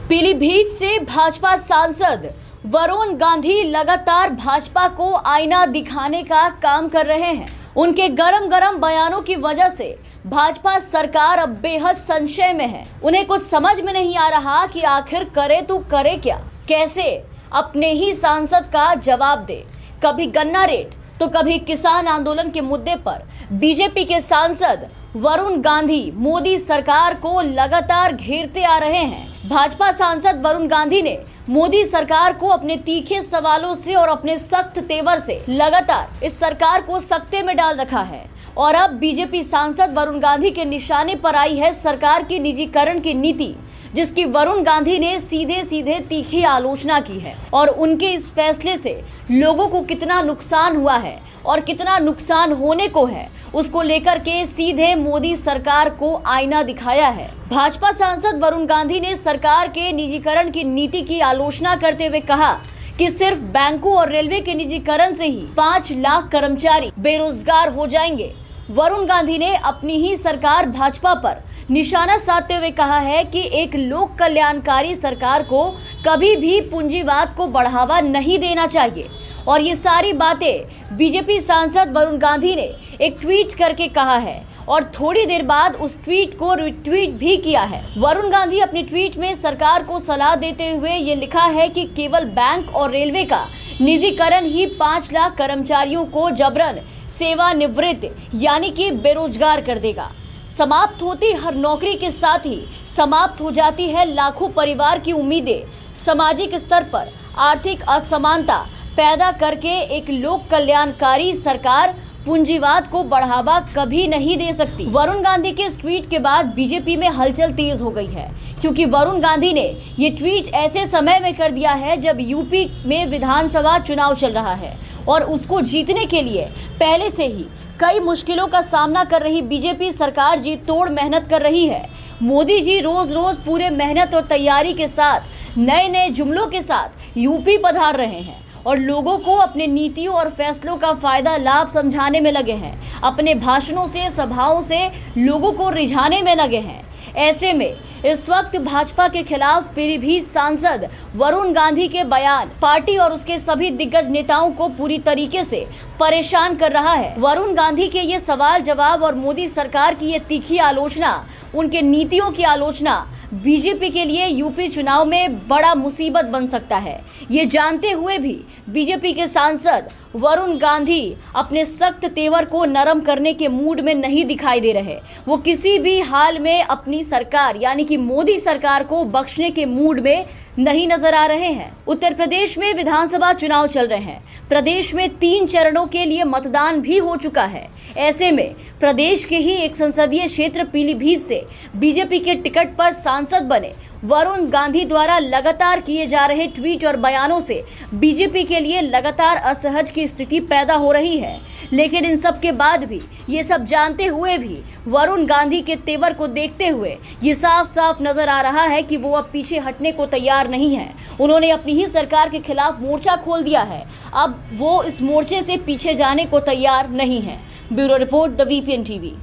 पीलीभीत से भाजपा सांसद वरुण गांधी लगातार भाजपा को आईना दिखाने का काम कर रहे हैं। उनके गरम बयानों की वजह से भाजपा सरकार अब बेहद संशय में है। उन्हें कुछ समझ में नहीं आ रहा कि आखिर करे तो करे क्या, कैसे अपने ही सांसद का जवाब दे। कभी गन्ना रेट तो कभी किसान आंदोलन के मुद्दे पर बीजेपी के सांसद वरुण गांधी मोदी सरकार को लगातार घेरते आ रहे हैं। भाजपा सांसद वरुण गांधी ने मोदी सरकार को अपने तीखे सवालों से और अपने सख्त तेवर से लगातार इस सरकार को सकते में डाल रखा है। और अब बीजेपी सांसद वरुण गांधी के निशाने पर आई है सरकार की निजीकरण की नीति, जिसकी वरुण गांधी ने सीधे तीखी आलोचना की है। और उनके इस फैसले से लोगों को कितना नुकसान हुआ है और कितना नुकसान होने को है, उसको लेकर के सीधे मोदी सरकार को आईना दिखाया है। भाजपा सांसद वरुण गांधी ने सरकार के निजीकरण की नीति की आलोचना करते हुए कहा कि सिर्फ बैंकों और रेलवे के निजीकरण से ही 5 लाख कर्मचारी बेरोजगार हो जाएंगे। वरुण गांधी ने अपनी ही सरकार भाजपा पर निशाना साधते हुए कहा है कि एक लोक कल्याणकारी सरकार को कभी भी पूंजीवाद को बढ़ावा नहीं देना चाहिए। और ये सारी बातें बीजेपी सांसद वरुण गांधी ने एक ट्वीट करके कहा है और थोड़ी देर बाद उस ट्वीट को रिट्वीट भी किया है। वरुण गांधी अपने ट्वीट में सरकार को सलाह देते हुए ये लिखा है कि केवल बैंक और रेलवे का निजीकरण ही 5 लाख कर्मचारियों को जबरन सेवानिवृत्त यानी कि बेरोजगार कर देगा। समाप्त होती हर नौकरी के साथ ही समाप्त हो जाती है लाखों परिवार की उम्मीदें। सामाजिक स्तर पर आर्थिक असमानता पैदा करके एक लोक कल्याणकारी सरकार पूंजीवाद को बढ़ावा कभी नहीं दे सकती। वरुण गांधी के इस ट्वीट के बाद बीजेपी में हलचल तेज हो गई है, क्योंकि वरुण गांधी ने ये ट्वीट ऐसे समय में कर दिया है जब यूपी में विधानसभा चुनाव चल रहा है और उसको जीतने के लिए पहले से ही कई मुश्किलों का सामना कर रही बीजेपी सरकार जी तोड़ मेहनत कर रही है। मोदी जी रोज पूरे मेहनत और तैयारी के साथ नए जुमलों के साथ यूपी पधार रहे हैं और लोगों को अपने नीतियों और फैसलों का फायदा लाभ समझाने में लगे हैं। अपने भाषणों से, सभाओं से लोगों को रिझाने में लगे हैं। ऐसे में इस वक्त भाजपा के खिलाफ पीलीभीत सांसद वरुण गांधी के बयान पार्टी और उसके सभी दिग्गज नेताओं को पूरी तरीके से परेशान कर रहा है। वरुण गांधी के ये सवाल जवाब और मोदी सरकार की ये तीखी आलोचना, उनके नीतियों की आलोचना बीजेपी के लिए यूपी चुनाव में बड़ा मुसीबत बन सकता है। ये जानते हुए भी बीजेपी के सांसद वरुण गांधी अपने सख्त तेवर को नरम करने के मूड में नहीं दिखाई दे रहे। वो किसी भी हाल में अपनी सरकार यानी कि मोदी सरकार को बख्शने के मूड में नहीं नजर आ रहे हैं। उत्तर प्रदेश में विधानसभा चुनाव चल रहे हैं। प्रदेश में 3 चरणों के लिए मतदान भी हो चुका है। ऐसे में प्रदेश के ही एक संसदीय क्षेत्र पीलीभीत से बीजेपी के टिकट पर सांसद बने वरुण गांधी द्वारा लगातार किए जा रहे ट्वीट और बयानों से बीजेपी के लिए लगातार असहज की स्थिति पैदा हो रही है। लेकिन इन सब के बाद भी, ये सब जानते हुए भी, वरुण गांधी के तेवर को देखते हुए ये साफ नजर आ रहा है कि वो अब पीछे हटने को तैयार नहीं है। उन्होंने अपनी ही सरकार के खिलाफ मोर्चा खोल दिया है। अब वो इस मोर्चे से पीछे जाने को तैयार नहीं है। Bureau report, the VPN TV.